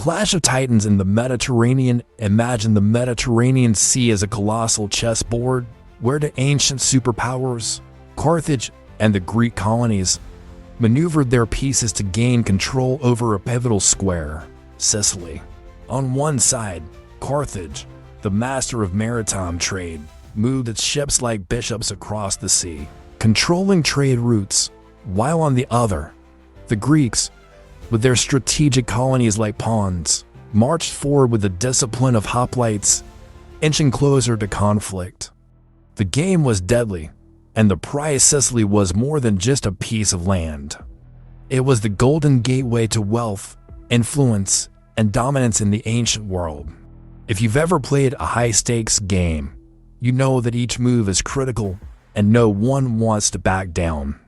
clash of titans in the Mediterranean. Imagine the Mediterranean Sea as a colossal chessboard where the ancient superpowers, Carthage and the Greek colonies, maneuvered their pieces to gain control over a pivotal square, Sicily. On one side, Carthage, the master of maritime trade, moved its ships like bishops across the sea, controlling trade routes, while on the other, the Greeks, with their strategic colonies like pawns, marched forward with the discipline of hoplites, inching closer to conflict. The game was deadly, and the prize Sicily was more than just a piece of land. It was the golden gateway to wealth, influence, and dominance in the ancient world. If you've ever played a high-stakes game, you know that each move is critical and no one wants to back down.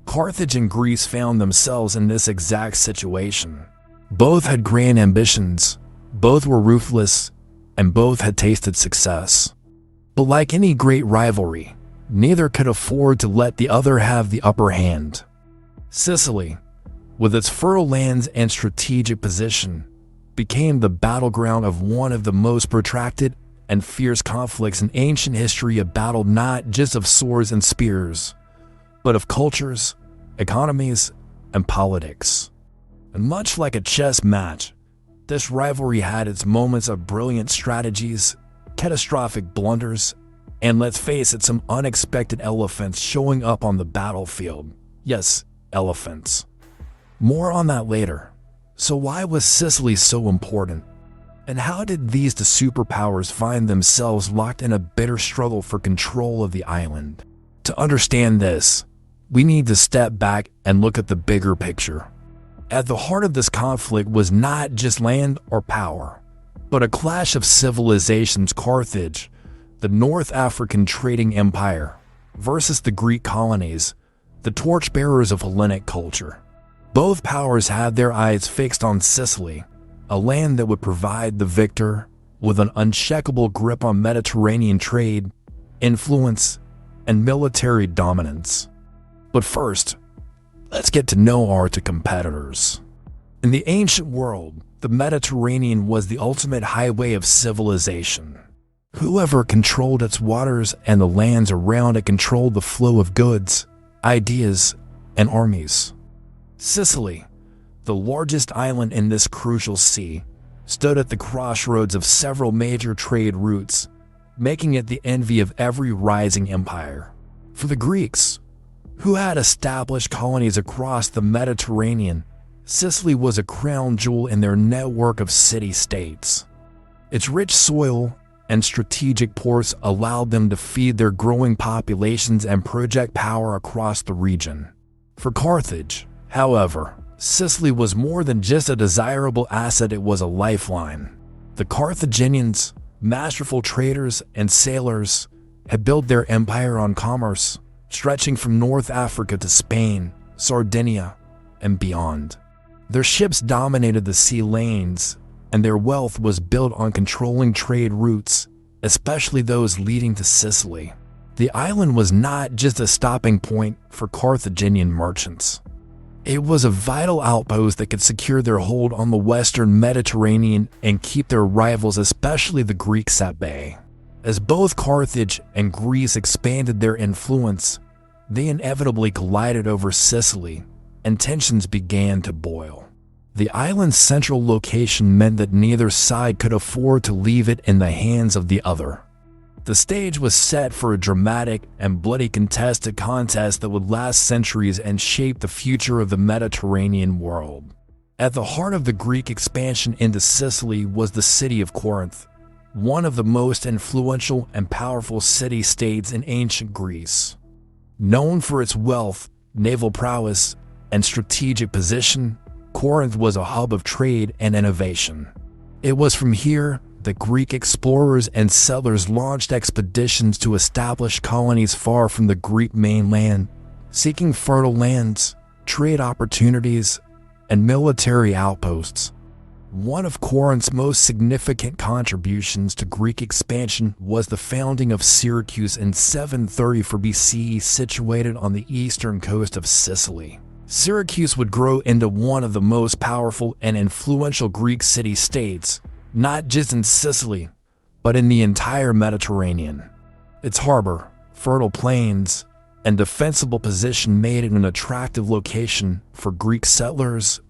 Carthage and Greece found themselves in this exact situation. Both had grand ambitions, both were ruthless, and both had tasted success. But like any great rivalry, neither could afford to let the other have the upper hand. Sicily, with its fertile lands and strategic position, became the battleground of one of the most protracted and fierce conflicts in ancient history, a battle not just of swords and spears, but of cultures, economies, and politics. And much like a chess match, this rivalry had its moments of brilliant strategies, catastrophic blunders, and let's face it, some unexpected elephants showing up on the battlefield. Yes, elephants. More on that later. So why was Sicily so important? And how did these two superpowers find themselves locked in a bitter struggle for control of the island? To understand this, we need to step back and look at the bigger picture. At the heart of this conflict was not just land or power, but a clash of civilizations: Carthage, the North African trading empire, versus the Greek colonies, the torchbearers of Hellenic culture. Both powers had their eyes fixed on Sicily, a land that would provide the victor with an unshakable grip on Mediterranean trade, influence, and military dominance. But first, let's get to know our two competitors. In the ancient world, the Mediterranean was the ultimate highway of civilization. Whoever controlled its waters and the lands around it controlled the flow of goods, ideas, and armies. Sicily, the largest island in this crucial sea, stood at the crossroads of several major trade routes, making it the envy of every rising empire. For the Greeks, who had established colonies across the Mediterranean, Sicily was a crown jewel in their network of city-states. Its rich soil and strategic ports allowed them to feed their growing populations and project power across the region. For Carthage, however, Sicily was more than just a desirable asset, it was a lifeline. The Carthaginians, masterful traders and sailors, had built their empire on commerce, stretching from North Africa to Spain, Sardinia, and beyond. Their ships dominated the sea lanes, and their wealth was built on controlling trade routes, especially those leading to Sicily. The island was not just a stopping point for Carthaginian merchants. It was a vital outpost that could secure their hold on the western Mediterranean and keep their rivals, especially the Greeks, at bay. As both Carthage and Greece expanded their influence, they inevitably collided over Sicily, and tensions began to boil. The island's central location meant that neither side could afford to leave it in the hands of the other. The stage was set for a dramatic and bloody contested contest that would last centuries and shape the future of the Mediterranean world. At the heart of the Greek expansion into Sicily was the city of Corinth, one of the most influential and powerful city-states in ancient Greece. Known for its wealth, naval prowess, and strategic position, Corinth was a hub of trade and innovation. It was from here that Greek explorers and settlers launched expeditions to establish colonies far from the Greek mainland, seeking fertile lands, trade opportunities, and military outposts. One of Corinth's most significant contributions to Greek expansion was the founding of Syracuse in 734 BCE, situated on the eastern coast of Sicily. Syracuse would grow into one of the most powerful and influential Greek city-states, not just in Sicily, but in the entire Mediterranean. Its harbor, fertile plains, and defensible position made it an attractive location for Greek settlers,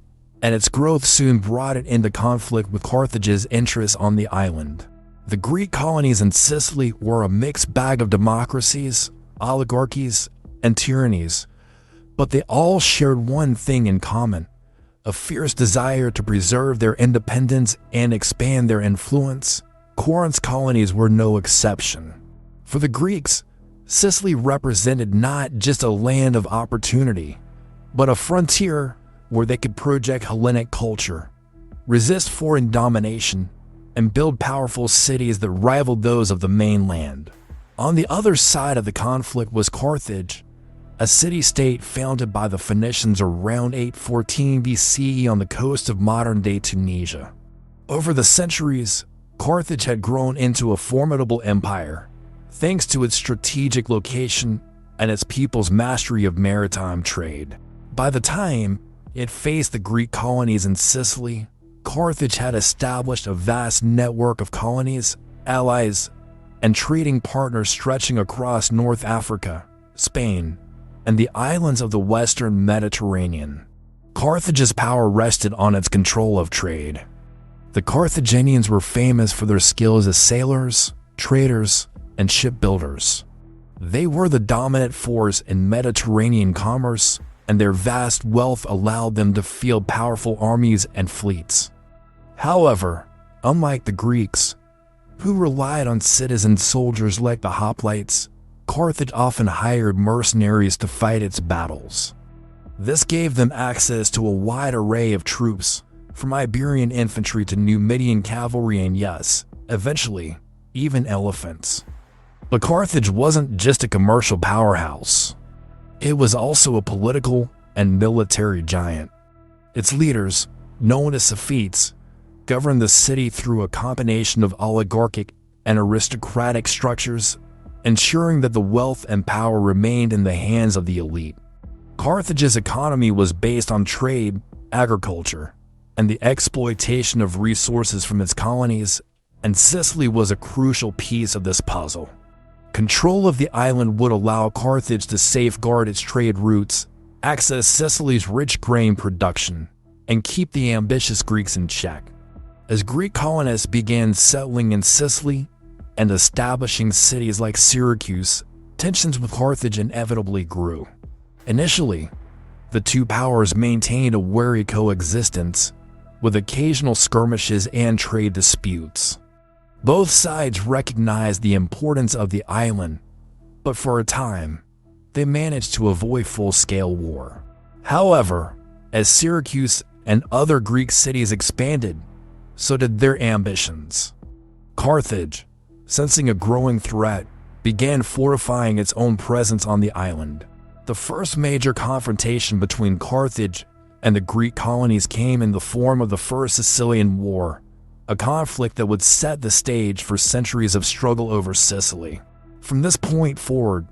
and its growth soon brought it into conflict with Carthage's interests on the island. The Greek colonies in Sicily were a mixed bag of democracies, oligarchies, and tyrannies, but they all shared one thing in common: a fierce desire to preserve their independence and expand their influence. Corinth's colonies were no exception. For the Greeks, Sicily represented not just a land of opportunity, but a frontier where they could project Hellenic culture, resist foreign domination, and build powerful cities that rivaled those of the mainland. On the other side of the conflict was Carthage, a city-state founded by the Phoenicians around 814 BCE on the coast of modern-day Tunisia. Over the centuries, Carthage had grown into a formidable empire, thanks to its strategic location and its people's mastery of maritime trade. By the time it faced the Greek colonies in Sicily, Carthage had established a vast network of colonies, allies, and trading partners stretching across North Africa, Spain, and the islands of the western Mediterranean. Carthage's power rested on its control of trade. The Carthaginians were famous for their skills as sailors, traders, and shipbuilders. They were the dominant force in Mediterranean commerce, and their vast wealth allowed them to field powerful armies and fleets. However, unlike the Greeks, who relied on citizen soldiers like the hoplites, Carthage often hired mercenaries to fight its battles. This gave them access to a wide array of troops, from Iberian infantry to Numidian cavalry and yes, eventually, even elephants. But Carthage wasn't just a commercial powerhouse. It was also a political and military giant. Its leaders, known as Sophites, governed the city through a combination of oligarchic and aristocratic structures, ensuring that the wealth and power remained in the hands of the elite. Carthage's economy was based on trade, agriculture, and the exploitation of resources from its colonies, and Sicily was a crucial piece of this puzzle. Control of the island would allow Carthage to safeguard its trade routes, access Sicily's rich grain production, and keep the ambitious Greeks in check. As Greek colonists began settling in Sicily and establishing cities like Syracuse, tensions with Carthage inevitably grew. Initially, the two powers maintained a wary coexistence, with occasional skirmishes and trade disputes. Both sides recognized the importance of the island, but for a time, they managed to avoid full-scale war. However, as Syracuse and other Greek cities expanded, so did their ambitions. Carthage, sensing a growing threat, began fortifying its own presence on the island. The first major confrontation between Carthage and the Greek colonies came in the form of the First Sicilian War, a conflict that would set the stage for centuries of struggle over Sicily. From this point forward,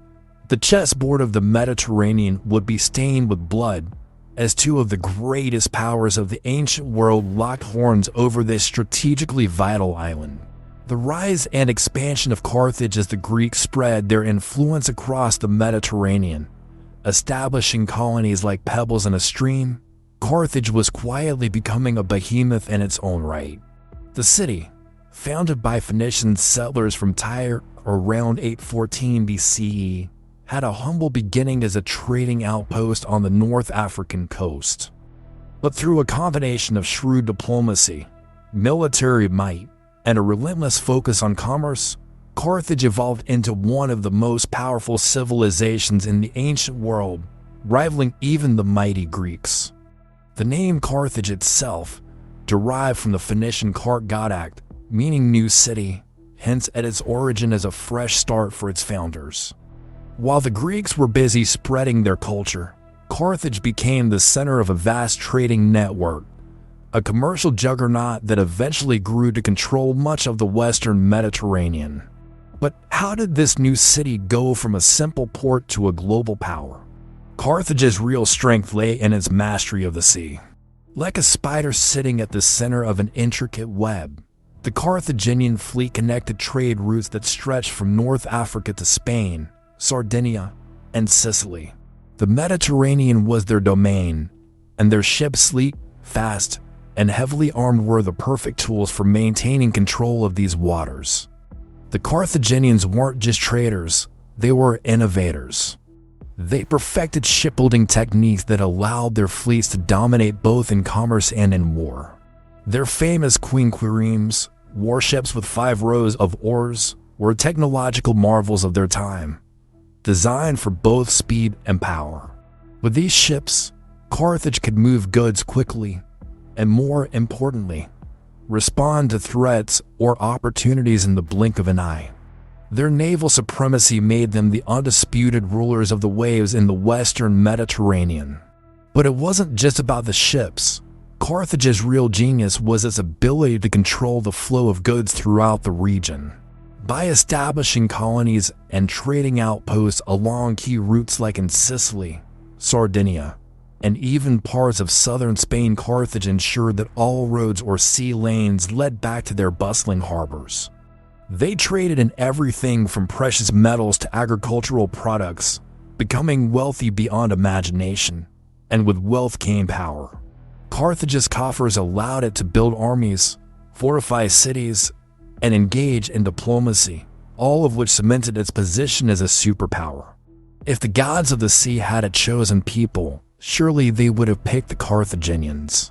the chessboard of the Mediterranean would be stained with blood, as two of the greatest powers of the ancient world locked horns over this strategically vital island. The rise and expansion of Carthage as the Greeks spread their influence across the Mediterranean, establishing colonies like pebbles in a stream, Carthage was quietly becoming a behemoth in its own right. The city, founded by Phoenician settlers from Tyre around 814 BCE, had a humble beginning as a trading outpost on the North African coast. But through a combination of shrewd diplomacy, military might, and a relentless focus on commerce, Carthage evolved into one of the most powerful civilizations in the ancient world, rivaling even the mighty Greeks. The name Carthage itself, derived from the Phoenician Cart Godact, meaning new city, hence at its origin as a fresh start for its founders. While the Greeks were busy spreading their culture, Carthage became the center of a vast trading network, a commercial juggernaut that eventually grew to control much of the western Mediterranean. But how did this new city go from a simple port to a global power? Carthage's real strength lay in its mastery of the sea. Like a spider sitting at the center of an intricate web, the Carthaginian fleet connected trade routes that stretched from North Africa to Spain, Sardinia, and Sicily. The Mediterranean was their domain, and their ships, sleek, fast, and heavily armed, were the perfect tools for maintaining control of these waters. The Carthaginians weren't just traders, they were innovators. They perfected shipbuilding techniques that allowed their fleets to dominate both in commerce and in war. Their famous quinquiremes, warships with 5 rows of oars, were technological marvels of their time, designed for both speed and power. With these ships, Carthage could move goods quickly, and more importantly, respond to threats or opportunities in the blink of an eye. Their naval supremacy made them the undisputed rulers of the waves in the western Mediterranean. But it wasn't just about the ships. Carthage's real genius was its ability to control the flow of goods throughout the region. By establishing colonies and trading outposts along key routes like in Sicily, Sardinia, and even parts of southern Spain, Carthage ensured that all roads or sea lanes led back to their bustling harbors. They traded in everything from precious metals to agricultural products, becoming wealthy beyond imagination, and with wealth came power. Carthage's coffers allowed it to build armies, fortify cities, and engage in diplomacy, all of which cemented its position as a superpower. If the gods of the sea had a chosen people, surely they would have picked the Carthaginians.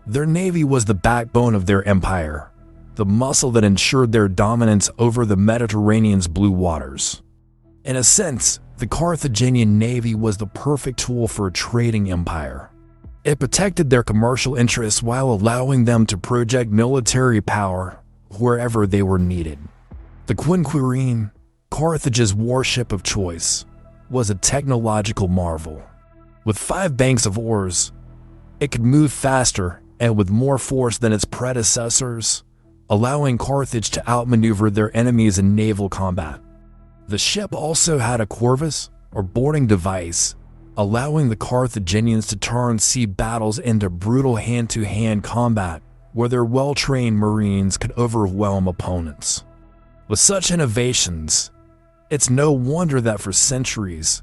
Their navy was the backbone of their empire, the muscle that ensured their dominance over the Mediterranean's blue waters. In a sense, the Carthaginian navy was the perfect tool for a trading empire. It protected their commercial interests while allowing them to project military power wherever they were needed. The quinquireme, Carthage's warship of choice, was a technological marvel. With 5 banks of oars, it could move faster and with more force than its predecessors, allowing Carthage to outmaneuver their enemies in naval combat. The ship also had a corvus, or boarding device, allowing the Carthaginians to turn sea battles into brutal hand-to-hand combat, where their well-trained marines could overwhelm opponents. With such innovations, it's no wonder that for centuries,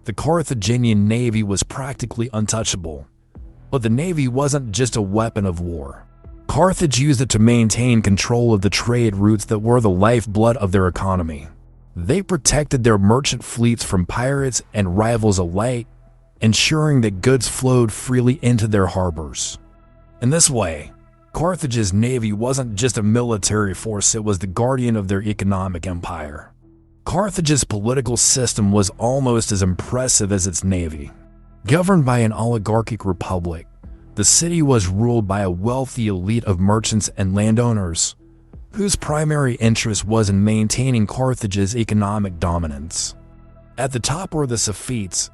the Carthaginian navy was practically untouchable. But the navy wasn't just a weapon of war. Carthage used it to maintain control of the trade routes that were the lifeblood of their economy. They protected their merchant fleets from pirates and rivals alike, ensuring that goods flowed freely into their harbors. In this way, Carthage's navy wasn't just a military force, it was the guardian of their economic empire. Carthage's political system was almost as impressive as its navy. Governed by an oligarchic republic, the city was ruled by a wealthy elite of merchants and landowners, whose primary interest was in maintaining Carthage's economic dominance. At the top were the Sophites,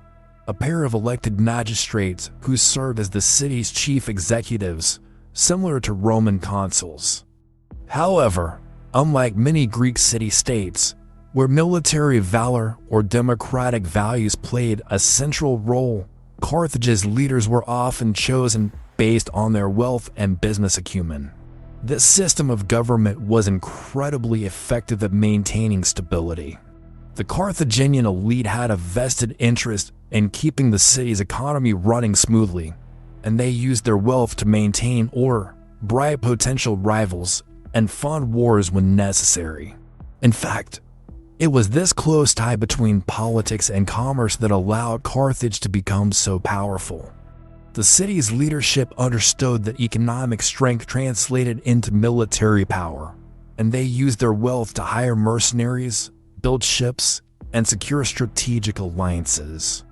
a pair of elected magistrates who served as the city's chief executives, similar to Roman consuls. However, unlike many Greek city-states, where military valor or democratic values played a central role, Carthage's leaders were often chosen based on their wealth and business acumen. This system of government was incredibly effective at maintaining stability. The Carthaginian elite had a vested interest in keeping the city's economy running smoothly, and they used their wealth to maintain or bribe potential rivals and fund wars when necessary. In fact, it was this close tie between politics and commerce that allowed Carthage to become so powerful. The city's leadership understood that economic strength translated into military power, and they used their wealth to hire mercenaries, build ships, and secure strategic alliances.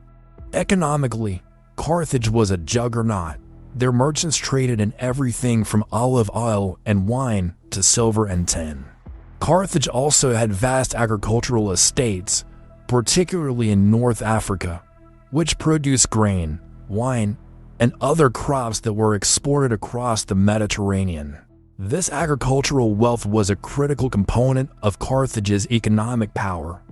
Economically, Carthage was a juggernaut. Their merchants traded in everything from olive oil and wine to silver and tin. Carthage also had vast agricultural estates, particularly in North Africa, which produced grain, wine, and other crops that were exported across the Mediterranean. This agricultural wealth was a critical component of Carthage's economic power,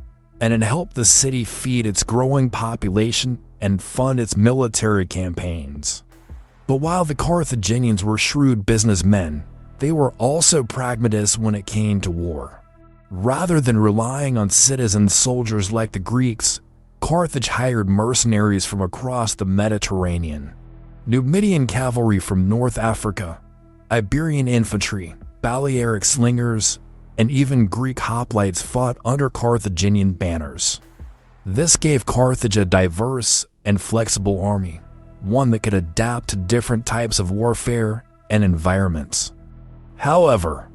and it helped the city feed its growing population and fund its military campaigns. But while the Carthaginians were shrewd businessmen, they were also pragmatists when it came to war. Rather than relying on citizen soldiers like the Greeks, Carthage hired mercenaries from across the Mediterranean. Numidian cavalry from North Africa, Iberian infantry, Balearic slingers, and even Greek hoplites fought under Carthaginian banners. This gave Carthage a diverse and flexible army, one that could adapt to different types of warfare and environments. However,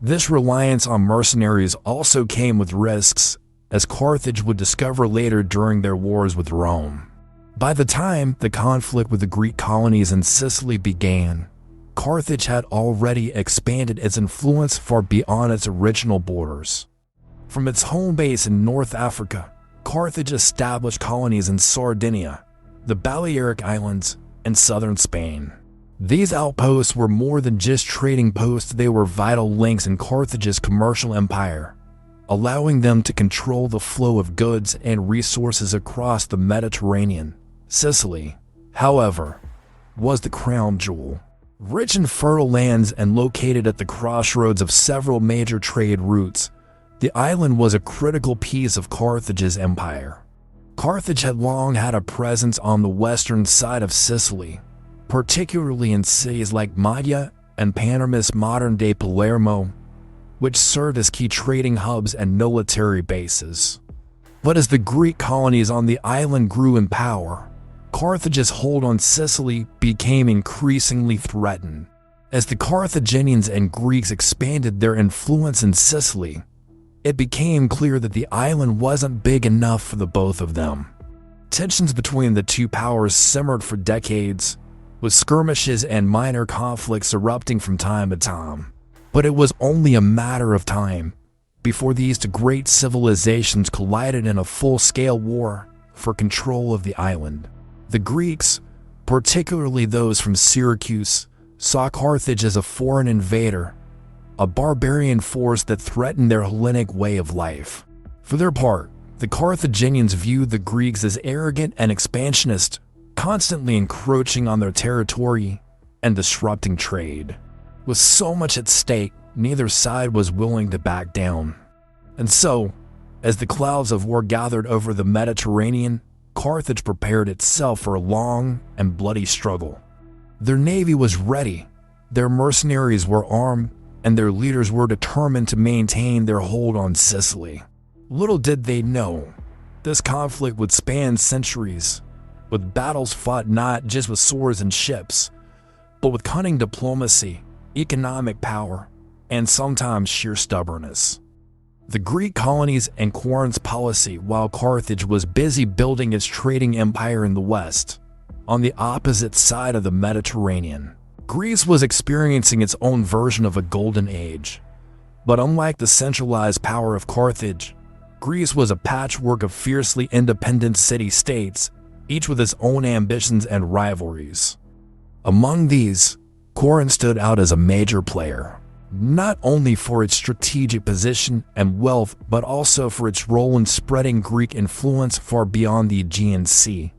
this reliance on mercenaries also came with risks, as Carthage would discover later during their wars with Rome. By the time the conflict with the Greek colonies in Sicily began, Carthage had already expanded its influence far beyond its original borders. From its home base in North Africa, Carthage established colonies in Sardinia, the Balearic Islands, and southern Spain. These outposts were more than just trading posts, they were vital links in Carthage's commercial empire, allowing them to control the flow of goods and resources across the Mediterranean. Sicily, however, was the crown jewel. Rich in fertile lands and located at the crossroads of several major trade routes, the island was a critical piece of Carthage's empire. Carthage had long had a presence on the western side of Sicily, particularly in cities like Maglia and Panormus, modern-day Palermo, which served as key trading hubs and military bases. But as the Greek colonies on the island grew in power, Carthage's hold on Sicily became increasingly threatened. As the Carthaginians and Greeks expanded their influence in Sicily, it became clear that the island wasn't big enough for the both of them. Tensions between the two powers simmered for decades, with skirmishes and minor conflicts erupting from time to time. But it was only a matter of time before these two great civilizations collided in a full-scale war for control of the island. The Greeks, particularly those from Syracuse, saw Carthage as a foreign invader, a barbarian force that threatened their Hellenic way of life. For their part, the Carthaginians viewed the Greeks as arrogant and expansionist, constantly encroaching on their territory and disrupting trade. With so much at stake, neither side was willing to back down. And so, as the clouds of war gathered over the Mediterranean, Carthage prepared itself for a long and bloody struggle. Their navy was ready, their mercenaries were armed, and their leaders were determined to maintain their hold on Sicily. Little did they know, this conflict would span centuries, with battles fought not just with swords and ships, but with cunning diplomacy, economic power, and sometimes sheer stubbornness. The Greek colonies and Corinth's policy, while Carthage was busy building its trading empire in the west, on the opposite side of the Mediterranean, Greece was experiencing its own version of a golden age. But unlike the centralized power of Carthage, Greece was a patchwork of fiercely independent city-states, each with its own ambitions and rivalries. Among these, Corinth stood out as a major player, not only for its strategic position and wealth, but also for its role in spreading Greek influence far beyond the Aegean Sea.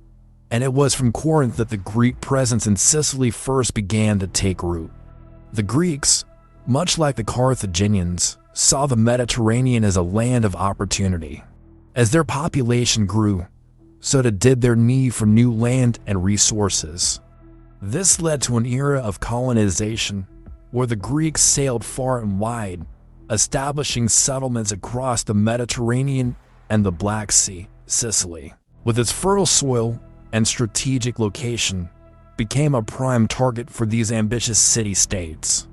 And it was from Corinth that the Greek presence in Sicily first began to take root. The Greeks, much like the Carthaginians, saw the Mediterranean as a land of opportunity. As their population grew, so did their need for new land and resources. This led to an era of colonization, where the Greeks sailed far and wide, establishing settlements across the Mediterranean and the Black Sea. Sicily, with its fertile soil and strategic location, became a prime target for these ambitious city-states.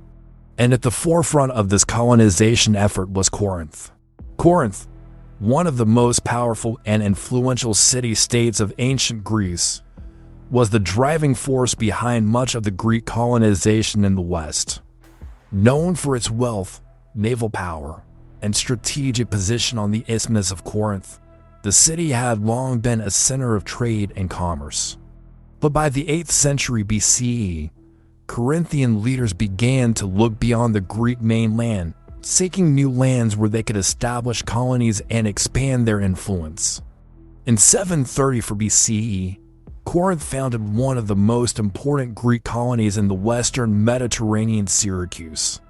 And at the forefront of this colonization effort was Corinth. Corinth, one of the most powerful and influential city-states of ancient Greece, was the driving force behind much of the Greek colonization in the West. Known for its wealth, naval power, and strategic position on the Isthmus of Corinth, the city had long been a center of trade and commerce. But by the 8th century BCE, Corinthian leaders began to look beyond the Greek mainland, seeking new lands where they could establish colonies and expand their influence. In 734 BCE, Corinth founded one of the most important Greek colonies in the western Mediterranean, Syracuse.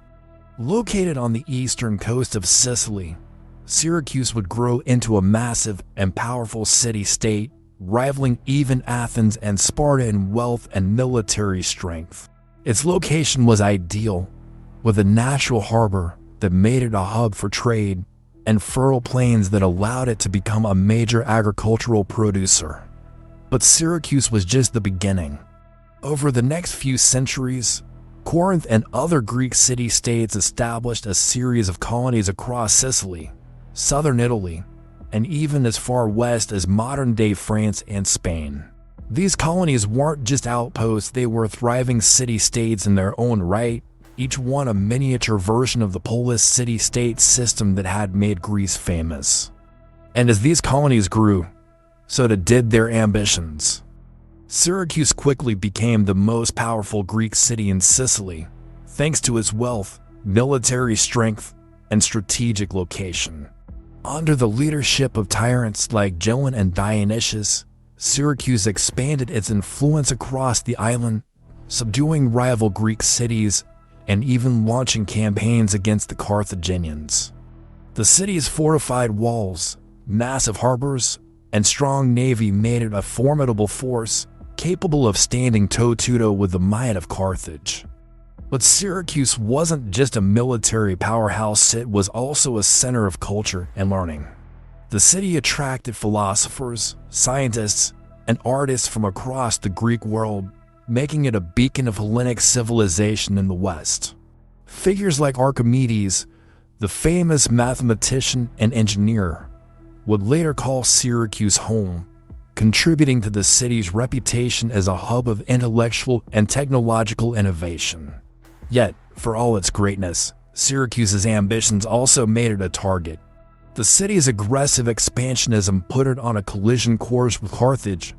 Located on the eastern coast of Sicily, Syracuse would grow into a massive and powerful city-state, rivaling even Athens and Sparta in wealth and military strength. Its location was ideal, with a natural harbor that made it a hub for trade and fertile plains that allowed it to become a major agricultural producer. But Syracuse was just the beginning. Over the next few centuries, Corinth and other Greek city-states established a series of colonies across Sicily, southern Italy, and even as far west as modern-day France and Spain. These colonies weren't just outposts, they were thriving city-states in their own right, each one a miniature version of the Polish city-state system that had made Greece famous. And as these colonies grew, so did their ambitions. Syracuse quickly became the most powerful Greek city in Sicily, thanks to its wealth, military strength, and strategic location. Under the leadership of tyrants like Gilon and Dionysius, Syracuse expanded its influence across the island, subduing rival Greek cities and even launching campaigns against the Carthaginians. The city's fortified walls, massive harbors, and strong navy made it a formidable force, capable of standing toe-to-toe with the might of Carthage. But Syracuse wasn't just a military powerhouse, it was also a center of culture and learning. The city attracted philosophers, scientists, and artists from across the Greek world, making it a beacon of Hellenic civilization in the West. Figures like Archimedes, the famous mathematician and engineer, would later call Syracuse home, contributing to the city's reputation as a hub of intellectual and technological innovation. Yet, for all its greatness, Syracuse's ambitions also made it a target. The city's aggressive expansionism put it on a collision course with Carthage,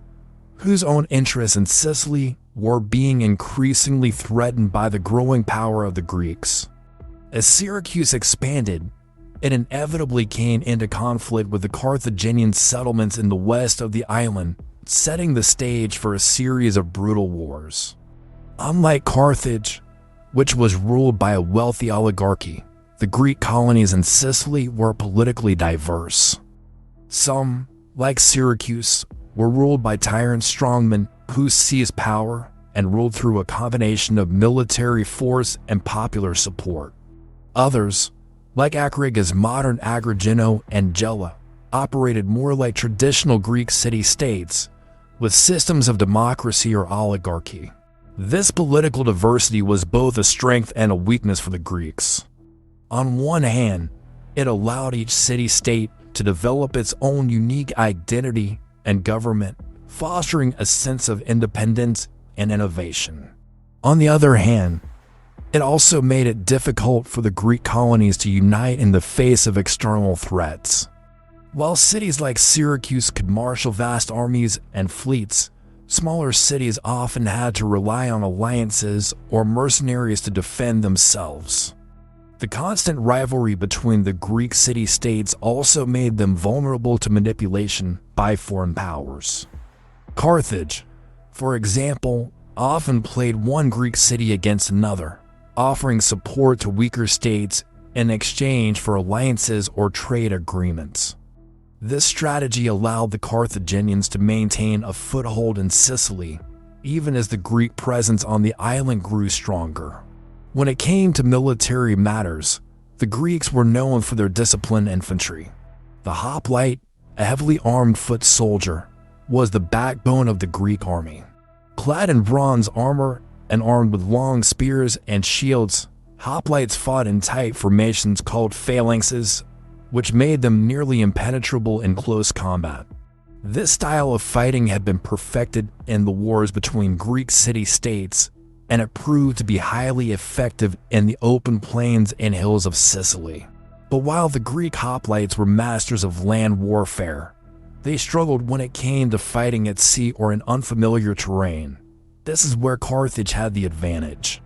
whose own interests in Sicily were being increasingly threatened by the growing power of the Greeks. As Syracuse expanded, it inevitably came into conflict with the Carthaginian settlements in the west of the island, setting the stage for a series of brutal wars. Unlike Carthage, which was ruled by a wealthy oligarchy, the Greek colonies in Sicily were politically diverse. Some, like Syracuse, were ruled by tyrant strongmen who seized power and ruled through a combination of military force and popular support. Others, like Akriga's modern Agrigento and Gela, operated more like traditional Greek city-states, with systems of democracy or oligarchy. This political diversity was both a strength and a weakness for the Greeks. On one hand, it allowed each city-state to develop its own unique identity and government, fostering a sense of independence and innovation. On the other hand, it also made it difficult for the Greek colonies to unite in the face of external threats. While cities like Syracuse could marshal vast armies and fleets, smaller cities often had to rely on alliances or mercenaries to defend themselves. The constant rivalry between the Greek city-states also made them vulnerable to manipulation by foreign powers. Carthage, for example, often played one Greek city against another, offering support to weaker states in exchange for alliances or trade agreements. This strategy allowed the Carthaginians to maintain a foothold in Sicily, even as the Greek presence on the island grew stronger. When it came to military matters, the Greeks were known for their disciplined infantry. The hoplite, a heavily armed foot soldier, was the backbone of the Greek army. Clad in bronze armor and armed with long spears and shields, hoplites fought in tight formations called phalanxes, which made them nearly impenetrable in close combat. This style of fighting had been perfected in the wars between Greek city-states, and it proved to be highly effective in the open plains and hills of Sicily. But while the Greek hoplites were masters of land warfare, they struggled when it came to fighting at sea or in unfamiliar terrain. This is where Carthage had the advantage.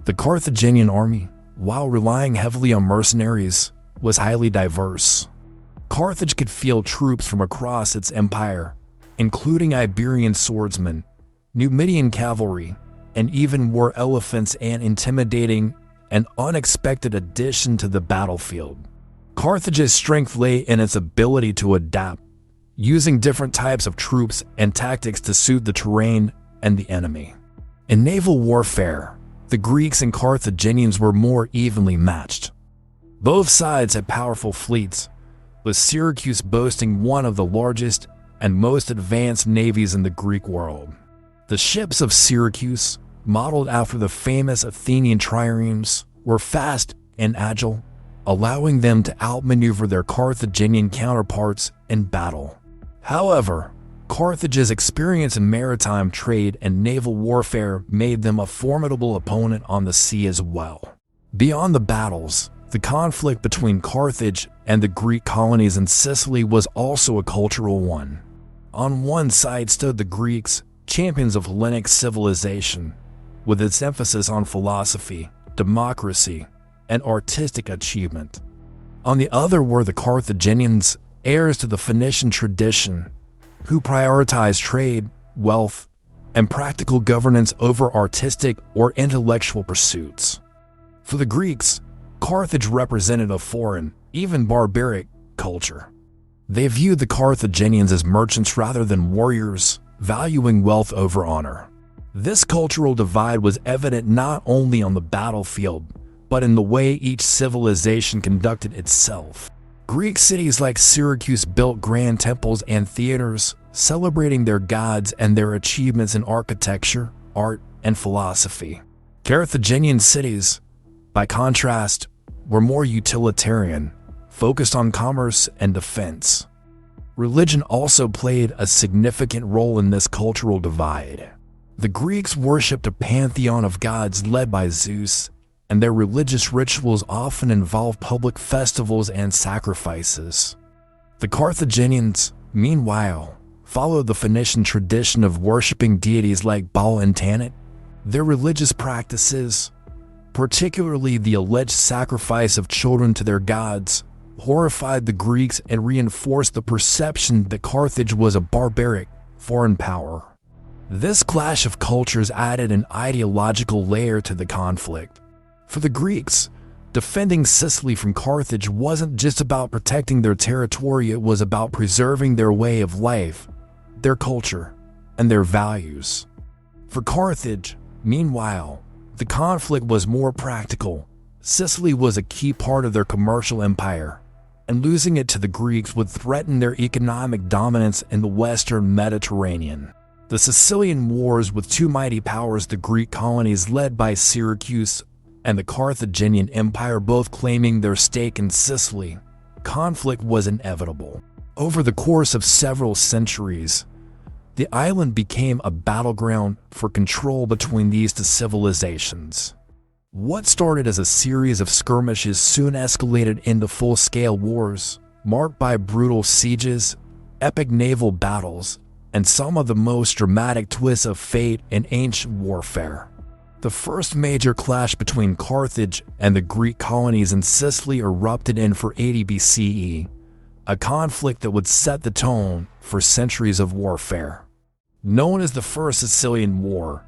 The Carthaginian army, while relying heavily on mercenaries, was highly diverse. Carthage could field troops from across its empire, including Iberian swordsmen, Numidian cavalry, and even war elephants, an intimidating and unexpected addition to the battlefield. Carthage's strength lay in its ability to adapt, using different types of troops and tactics to suit the terrain and the enemy. In naval warfare, the Greeks and Carthaginians were more evenly matched. Both sides had powerful fleets, with Syracuse boasting one of the largest and most advanced navies in the Greek world. The ships of Syracuse, modeled after the famous Athenian triremes, were fast and agile, allowing them to outmaneuver their Carthaginian counterparts in battle. However, Carthage's experience in maritime trade and naval warfare made them a formidable opponent on the sea as well. Beyond the battles, the conflict between Carthage and the Greek colonies in Sicily was also a cultural one. On one side stood the Greeks, champions of Hellenic civilization, with its emphasis on philosophy, democracy, and artistic achievement. On the other were the Carthaginians, heirs to the Phoenician tradition, who prioritized trade, wealth, and practical governance over artistic or intellectual pursuits. For the Greeks, Carthage represented a foreign, even barbaric, culture. They viewed the Carthaginians as merchants rather than warriors, valuing wealth over honor. This cultural divide was evident not only on the battlefield, but in the way each civilization conducted itself. Greek cities like Syracuse built grand temples and theaters, celebrating their gods and their achievements in architecture, art, and philosophy. Carthaginian cities, by contrast, were more utilitarian, focused on commerce and defense. Religion also played a significant role in this cultural divide. The Greeks worshipped a pantheon of gods led by Zeus, and their religious rituals often involved public festivals and sacrifices. The Carthaginians, meanwhile, followed the Phoenician tradition of worshipping deities like Baal and Tanit. Their religious practices, particularly the alleged sacrifice of children to their gods, horrified the Greeks and reinforced the perception that Carthage was a barbaric, foreign power. This clash of cultures added an ideological layer to the conflict. For the Greeks, defending Sicily from Carthage wasn't just about protecting their territory, it was about preserving their way of life, their culture, and their values. For Carthage, meanwhile, the conflict was more practical. Sicily was a key part of their commercial empire, and losing it to the Greeks would threaten their economic dominance in the Western Mediterranean. The Sicilian Wars with two mighty powers, the Greek colonies led by Syracuse and the Carthaginian Empire, both claiming their stake in Sicily, conflict was inevitable. Over the course of several centuries, the island became a battleground for control between these two civilizations. What started as a series of skirmishes soon escalated into full-scale wars, marked by brutal sieges, epic naval battles, and some of the most dramatic twists of fate in ancient warfare. The first major clash between Carthage and the Greek colonies in Sicily erupted in 480 BCE, a conflict that would set the tone for centuries of warfare. Known as the First Sicilian War,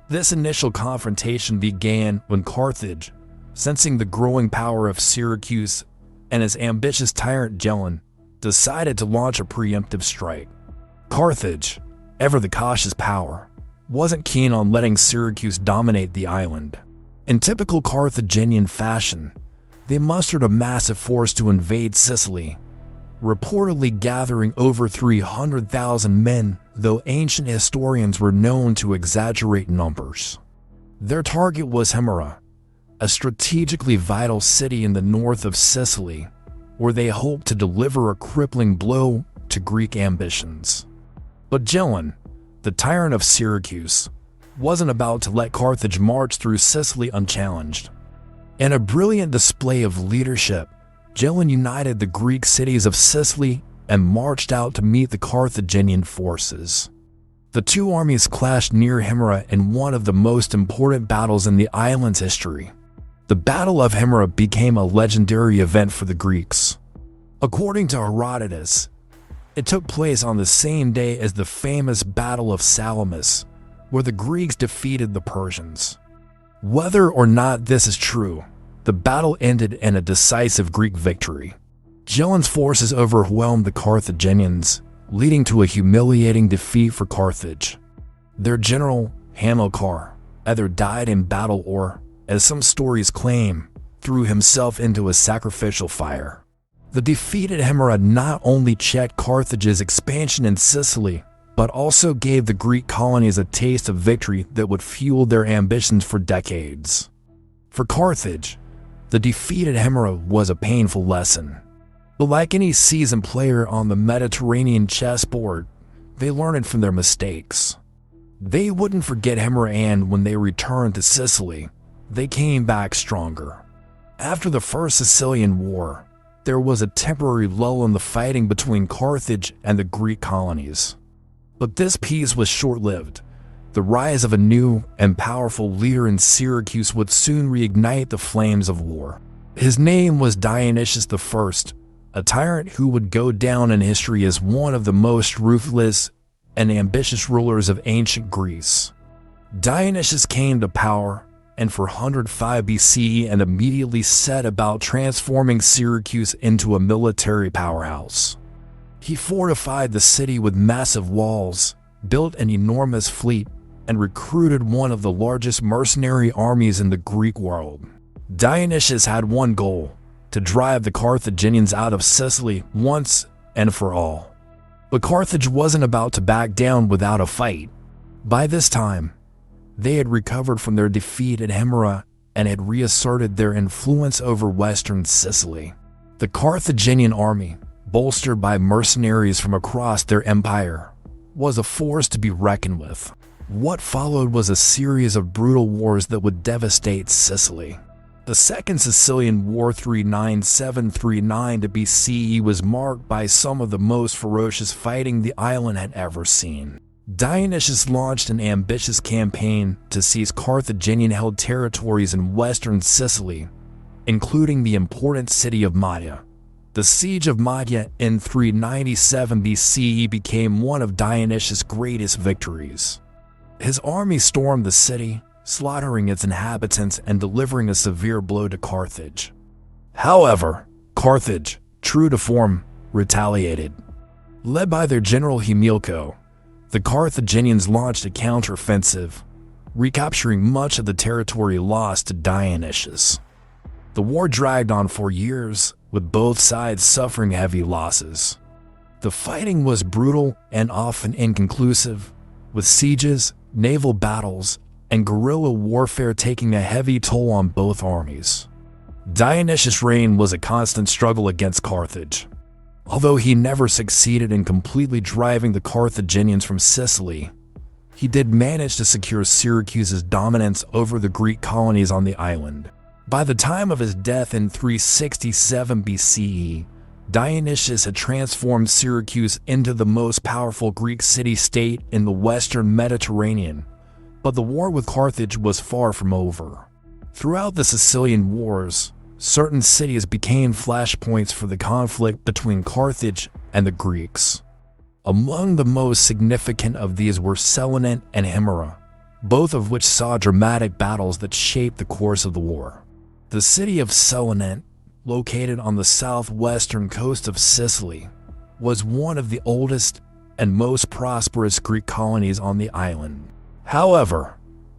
this initial confrontation began when Carthage, sensing the growing power of Syracuse and his ambitious tyrant Gelon, decided to launch a preemptive strike. Carthage, ever the cautious power, wasn't keen on letting Syracuse dominate the island. In typical Carthaginian fashion, they mustered a massive force to invade Sicily, reportedly gathering over 300,000 men, though ancient historians were known to exaggerate numbers. Their target was Himera, a strategically vital city in the north of Sicily, where they hoped to deliver a crippling blow to Greek ambitions. But Gelon, the tyrant of Syracuse, wasn't about to let Carthage march through Sicily unchallenged. In a brilliant display of leadership, Gelon united the Greek cities of Sicily and marched out to meet the Carthaginian forces. The two armies clashed near Himera in one of the most important battles in the island's history. The Battle of Himera became a legendary event for the Greeks. According to Herodotus, It took place on the same day as the famous Battle of Salamis, where the Greeks defeated the Persians. Whether or not this is true, the battle ended in a decisive Greek victory. Magellan's forces overwhelmed the Carthaginians, leading to a humiliating defeat for Carthage. Their general, Hamilcar, either died in battle or, as some stories claim, threw himself into a sacrificial fire. The defeated Himera not only checked Carthage's expansion in Sicily, but also gave the Greek colonies a taste of victory that would fuel their ambitions for decades. For Carthage, the defeated Himera was a painful lesson. But like any seasoned player on the Mediterranean chessboard, they learned from their mistakes. They wouldn't forget Himera, and when they returned to Sicily, they came back stronger. After the First Sicilian War, there was a temporary lull in the fighting between Carthage and the Greek colonies. But this peace was short-lived. The rise of a new and powerful leader in Syracuse would soon reignite the flames of war. His name was Dionysius I, a tyrant who would go down in history as one of the most ruthless and ambitious rulers of ancient Greece. Dionysius came to power and for 105 BCE and immediately set about transforming Syracuse into a military powerhouse. He fortified the city with massive walls, built an enormous fleet, and recruited one of the largest mercenary armies in the Greek world. Dionysius had one goal: to drive the Carthaginians out of Sicily once and for all. But Carthage wasn't about to back down without a fight. By this time, they had recovered from their defeat at Himera and had reasserted their influence over western Sicily. The Carthaginian army, bolstered by mercenaries from across their empire, was a force to be reckoned with. What followed was a series of brutal wars that would devastate Sicily. The Second Sicilian War 397–390 BCE was marked by some of the most ferocious fighting the island had ever seen. Dionysius launched an ambitious campaign to seize Carthaginian-held territories in western Sicily, including the important city of Madia. The siege of Madia in 397 BCE became one of Dionysius' greatest victories. His army stormed the city, slaughtering its inhabitants and delivering a severe blow to Carthage. However, Carthage, true to form, retaliated. Led by their general Hamilcar, the Carthaginians launched a counteroffensive, recapturing much of the territory lost to Dionysius. The war dragged on for years, with both sides suffering heavy losses. The fighting was brutal and often inconclusive, with sieges, naval battles, and guerrilla warfare taking a heavy toll on both armies. Dionysius' reign was a constant struggle against Carthage. Although he never succeeded in completely driving the Carthaginians from Sicily, he did manage to secure Syracuse's dominance over the Greek colonies on the island. By the time of his death in 367 BCE, Dionysius had transformed Syracuse into the most powerful Greek city-state in the western Mediterranean, but the war with Carthage was far from over. Throughout the Sicilian Wars, certain cities became flashpoints for the conflict between Carthage and the Greeks. Among the most significant of these were Hellenic and Himera, both of which saw dramatic battles that shaped the course of the war. The city of Hellenic, located on the southwestern coast of Sicily, was one of the oldest and most prosperous Greek colonies on the island. However,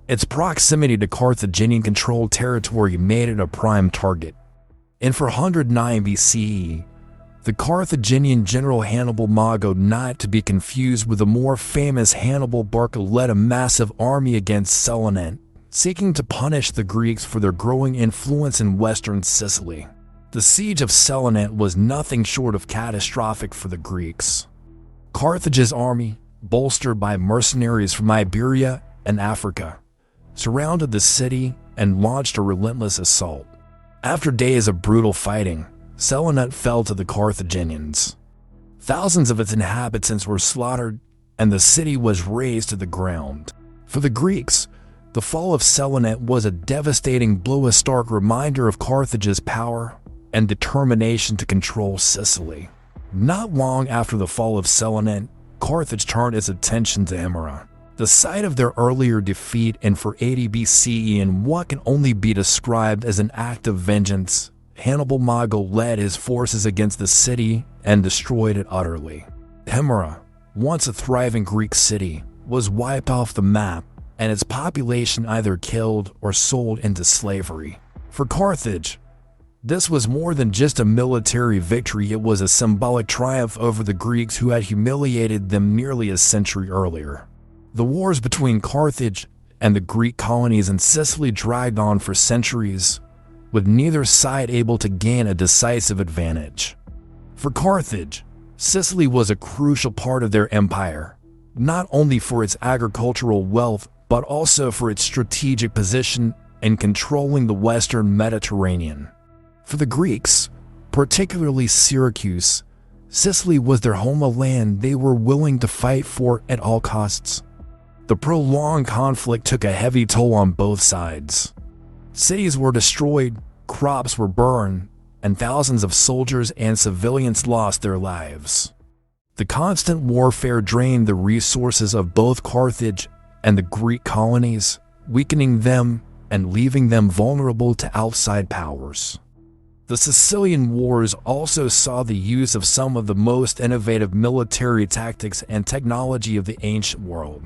its proximity to Carthaginian-controlled territory made it a prime target. In 409 BCE, the Carthaginian general Hannibal Mago, not to be confused with the more famous Hannibal Barca, led a massive army against Hellenic, seeking to punish the Greeks for their growing influence in western Sicily. The siege of Hellenic was nothing short of catastrophic for the Greeks. Carthage's army, bolstered by mercenaries from Iberia and Africa, surrounded the city and launched a relentless assault. After days of brutal fighting, Hellenic fell to the Carthaginians. Thousands of its inhabitants were slaughtered, and the city was razed to the ground. For the Greeks, the fall of Hellenic was a devastating blow, a stark reminder of Carthage's power and determination to control Sicily. Not long after the fall of Sicily, Carthage turned its attention to Himera, the site of their earlier defeat, and for 80 BCE in what can only be described as an act of vengeance, Hannibal Mago led his forces against the city and destroyed it utterly. Himera, once a thriving Greek city, was wiped off the map, and its population either killed or sold into slavery. For Carthage, this was more than just a military victory, it was a symbolic triumph over the Greeks who had humiliated them nearly a century earlier. The wars between Carthage and the Greek colonies in Sicily dragged on for centuries, with neither side able to gain a decisive advantage. For Carthage, Sicily was a crucial part of their empire, not only for its agricultural wealth, but also for its strategic position in controlling the western Mediterranean. For the Greeks, particularly Syracuse, Sicily was their homeland they were willing to fight for at all costs. The prolonged conflict took a heavy toll on both sides. Cities were destroyed, crops were burned, and thousands of soldiers and civilians lost their lives. The constant warfare drained the resources of both Carthage and the Greek colonies, weakening them and leaving them vulnerable to outside powers. The Sicilian Wars also saw the use of some of the most innovative military tactics and technology of the ancient world.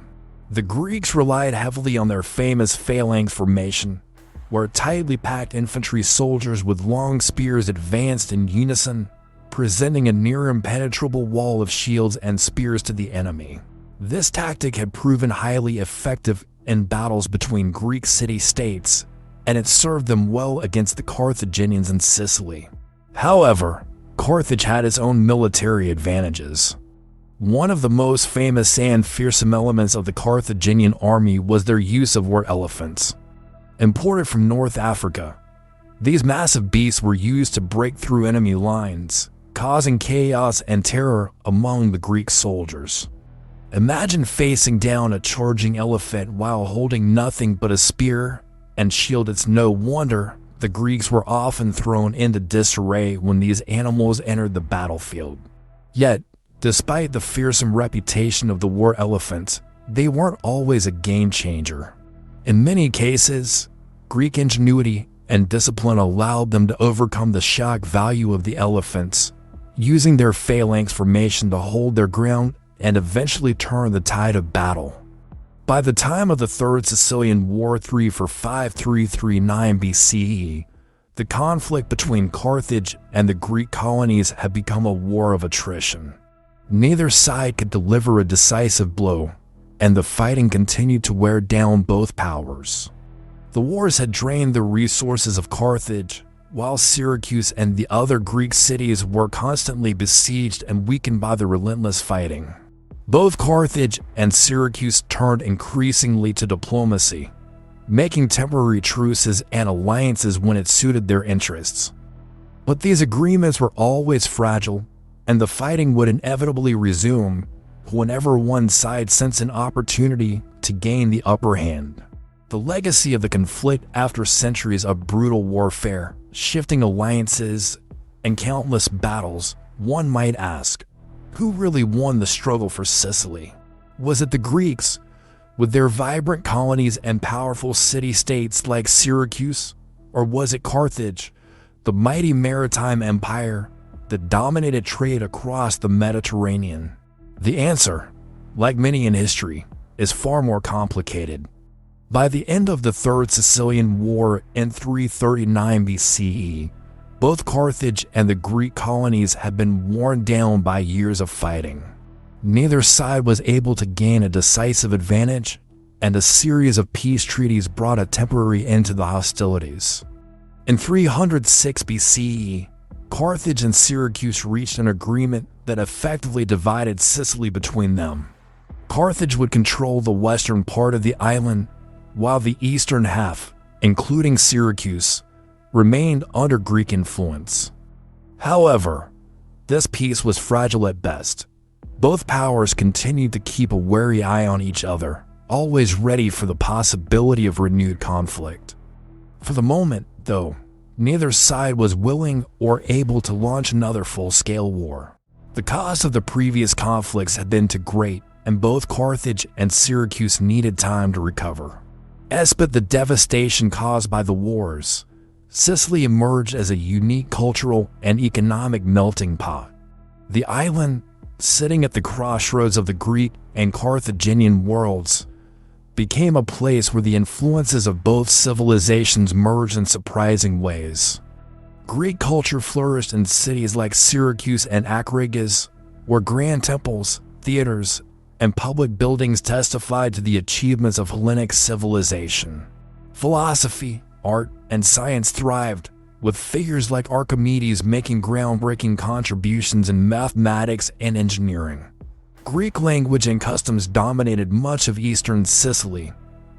The Greeks relied heavily on their famous phalanx formation, where tightly packed infantry soldiers with long spears advanced in unison, presenting a near impenetrable wall of shields and spears to the enemy. This tactic had proven highly effective in battles between Greek city-states, and it served them well against the Carthaginians in Sicily. However, Carthage had its own military advantages. One of the most famous and fearsome elements of the Carthaginian army was their use of war elephants. Imported from North Africa, these massive beasts were used to break through enemy lines, causing chaos and terror among the Greek soldiers. Imagine facing down a charging elephant while holding nothing but a spear and shield. It's no wonder the Greeks were often thrown into disarray when these animals entered the battlefield. Yet, despite the fearsome reputation of the war elephants, they weren't always a game changer. In many cases, Greek ingenuity and discipline allowed them to overcome the shock value of the elephants, using their phalanx formation to hold their ground and eventually turn the tide of battle. By the time of the Third Sicilian War 5339 BCE, the conflict between Carthage and the Greek colonies had become a war of attrition. Neither side could deliver a decisive blow, and the fighting continued to wear down both powers. The wars had drained the resources of Carthage, while Syracuse and the other Greek cities were constantly besieged and weakened by the relentless fighting. Both Carthage and Syracuse turned increasingly to diplomacy, making temporary truces and alliances when it suited their interests. But these agreements were always fragile, and the fighting would inevitably resume whenever one side sensed an opportunity to gain the upper hand. The legacy of the conflict, after centuries of brutal warfare, shifting alliances, and countless battles, one might ask, who really won the struggle for Sicily? Was it the Greeks, with their vibrant colonies and powerful city-states like Syracuse? Or was it Carthage, the mighty maritime empire that dominated trade across the Mediterranean? The answer, like many in history, is far more complicated. By the end of the Third Sicilian War in 339 BCE, both Carthage and the Greek colonies had been worn down by years of fighting. Neither side was able to gain a decisive advantage, and a series of peace treaties brought a temporary end to the hostilities. In 306 BCE, Carthage and Syracuse reached an agreement that effectively divided Sicily between them. Carthage would control the western part of the island, while the eastern half, including Syracuse, remained under Greek influence. However, this peace was fragile at best. Both powers continued to keep a wary eye on each other, always ready for the possibility of renewed conflict. For the moment, though, neither side was willing or able to launch another full-scale war. The cost of the previous conflicts had been too great, and both Carthage and Syracuse needed time to recover. Despite the devastation caused by the wars, Sicily emerged as a unique cultural and economic melting pot. The island, sitting at the crossroads of the Greek and Carthaginian worlds, became a place where the influences of both civilizations merged in surprising ways. Greek culture flourished in cities like Syracuse and Acragas, where grand temples, theaters, and public buildings testified to the achievements of Hellenic civilization. Philosophy, art, and science thrived, with figures like Archimedes making groundbreaking contributions in mathematics and engineering. Greek language and customs dominated much of eastern Sicily,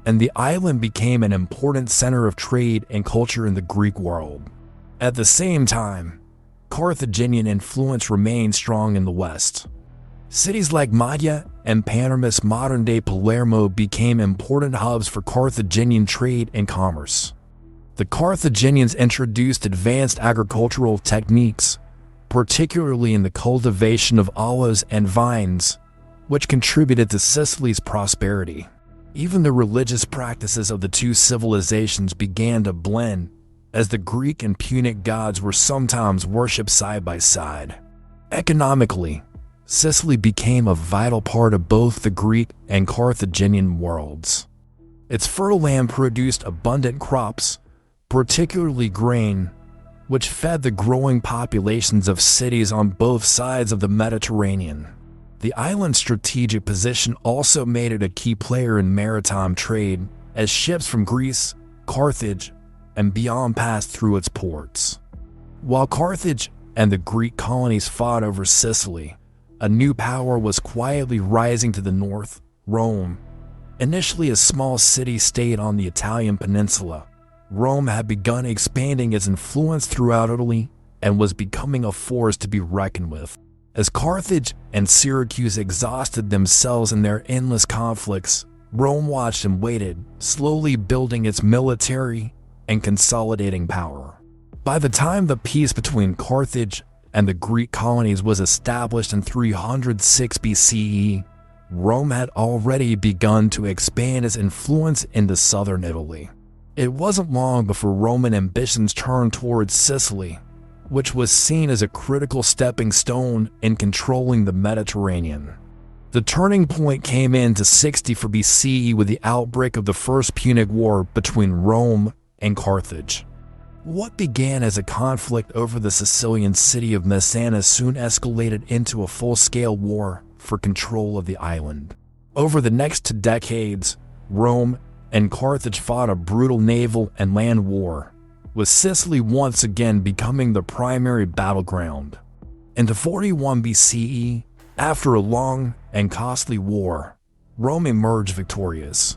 and the island became an important center of trade and culture in the Greek world. At the same time, Carthaginian influence remained strong in the west. Cities like Mahdia and Panormus, modern-day Palermo, became important hubs for Carthaginian trade and commerce. The Carthaginians introduced advanced agricultural techniques, particularly in the cultivation of olives and vines, which contributed to Sicily's prosperity. Even the religious practices of the two civilizations began to blend, as the Greek and Punic gods were sometimes worshipped side by side. Economically, Sicily became a vital part of both the Greek and Carthaginian worlds. Its fertile land produced abundant crops, particularly grain, which fed the growing populations of cities on both sides of the Mediterranean. The island's strategic position also made it a key player in maritime trade, as ships from Greece, Carthage, and beyond passed through its ports. While Carthage and the Greek colonies fought over Sicily, a new power was quietly rising to the north, Rome. Initially a small city-state on the Italian peninsula, Rome had begun expanding its influence throughout Italy and was becoming a force to be reckoned with. As Carthage and Syracuse exhausted themselves in their endless conflicts, Rome watched and waited, slowly building its military and consolidating power. By the time the peace between Carthage and the Greek colonies was established in 306 BCE, Rome had already begun to expand its influence into southern Italy. It wasn't long before Roman ambitions turned towards Sicily, which was seen as a critical stepping stone in controlling the Mediterranean. The turning point came in 64 BCE with the outbreak of the First Punic War between Rome and Carthage. What began as a conflict over the Sicilian city of Messana soon escalated into a full-scale war for control of the island. Over the next 2 decades, Rome and Carthage fought a brutal naval and land war, with Sicily once again becoming the primary battleground. In 41 BCE, after a long and costly war, Rome emerged victorious.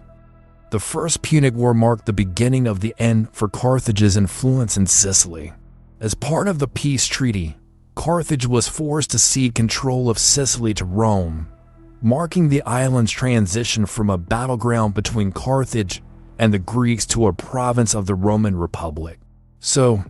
The First Punic War marked the beginning of the end for Carthage's influence in Sicily. As part of the peace treaty, Carthage was forced to cede control of Sicily to Rome, marking the island's transition from a battleground between Carthage and the Greeks to a province of the Roman Republic. So,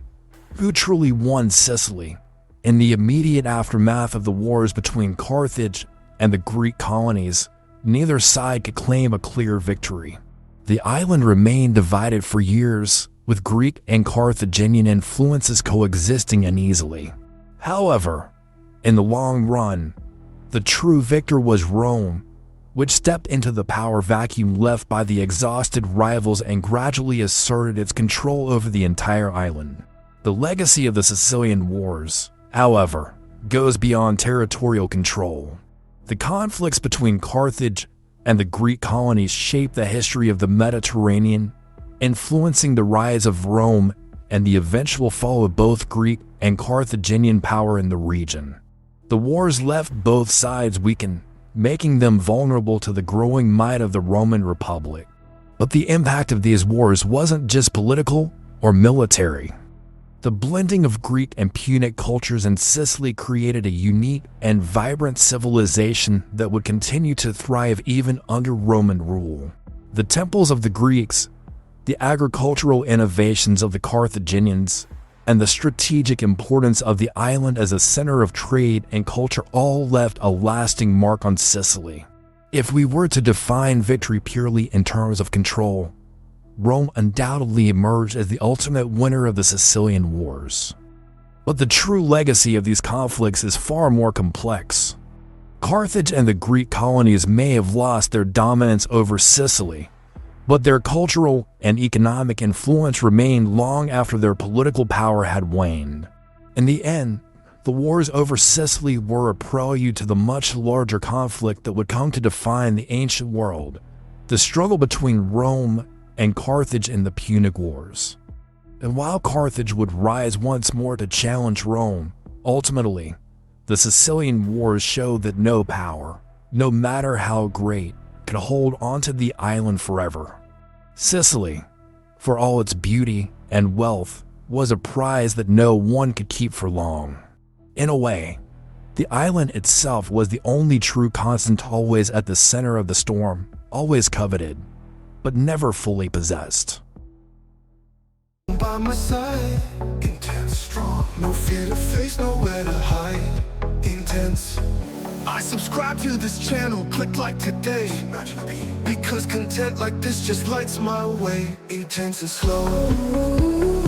who truly won Sicily? In the immediate aftermath of the wars between Carthage and the Greek colonies, neither side could claim a clear victory. The island remained divided for years, with Greek and Carthaginian influences coexisting uneasily. However, in the long run, the true victor was Rome, which stepped into the power vacuum left by the exhausted rivals and gradually asserted its control over the entire island. The legacy of the Sicilian Wars, however, goes beyond territorial control. The conflicts between Carthage and the Greek colonies shaped the history of the Mediterranean, influencing the rise of Rome and the eventual fall of both Greek and Carthaginian power in the region. The wars left both sides weakened, making them vulnerable to the growing might of the Roman Republic. But the impact of these wars wasn't just political or military. The blending of Greek and Punic cultures in Sicily created a unique and vibrant civilization that would continue to thrive even under Roman rule. The temples of the Greeks, the agricultural innovations of the Carthaginians, and the strategic importance of the island as a center of trade and culture all left a lasting mark on Sicily. If we were to define victory purely in terms of control, Rome undoubtedly emerged as the ultimate winner of the Sicilian Wars. But the true legacy of these conflicts is far more complex. Carthage and the Greek colonies may have lost their dominance over Sicily, but their cultural and economic influence remained long after their political power had waned. In the end, the wars over Sicily were a prelude to the much larger conflict that would come to define the ancient world, the struggle between Rome and Carthage in the Punic Wars. And while Carthage would rise once more to challenge Rome, ultimately, the Sicilian Wars showed that no power, no matter how great, could hold onto the island forever. Sicily, for all its beauty and wealth, was a prize that no one could keep for long. In a way, the island itself was the only true constant, always at the center of the storm, always coveted, but never fully possessed. By my side, intense, strong, no fear to face, nowhere to hide. Intense. I subscribe to this channel, click like today, because content like this just lights my way. Intense and slow.